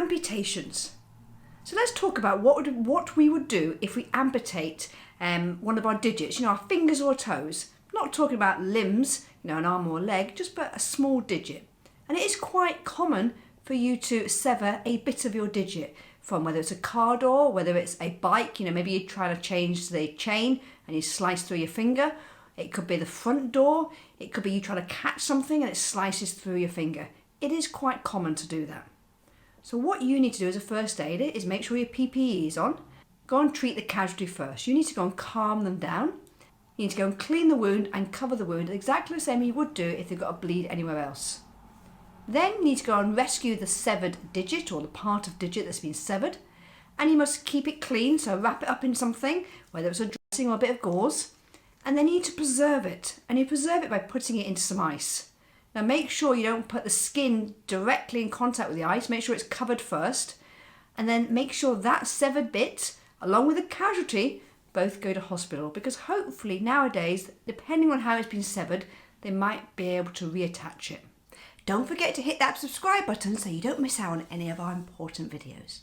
amputations. So let's talk about what we would do if we amputate one of our digits, our fingers or toes. I'm not talking about limbs, an arm or a leg, just but a small digit. And it is quite common for you to sever a bit of your digit from whether it's a car door, whether it's a bike, maybe you're trying to change the chain and you slice through your finger. It could be the front door. It could be you trying to catch something and it slices through your finger. It is quite common to do that. So what you need to do as a first aider is make sure your PPE is on. Go and treat the casualty first. You need to go and calm them down. You need to go and clean the wound and cover the wound exactly the same you would do if they've got a bleed anywhere else. Then you need to go and rescue the severed digit or the part of digit that's been severed. And you must keep it clean, so wrap it up in something, whether it's a dressing or a bit of gauze. And then you need to preserve it. And you preserve it by putting it into some ice. Now make sure you don't put the skin directly in contact with the ice. Make sure it's covered first. And then make sure that severed bit, along with the casualty, both go to hospital. Because hopefully nowadays, depending on how it's been severed, they might be able to reattach it. Don't forget to hit that subscribe button so you don't miss out on any of our important videos.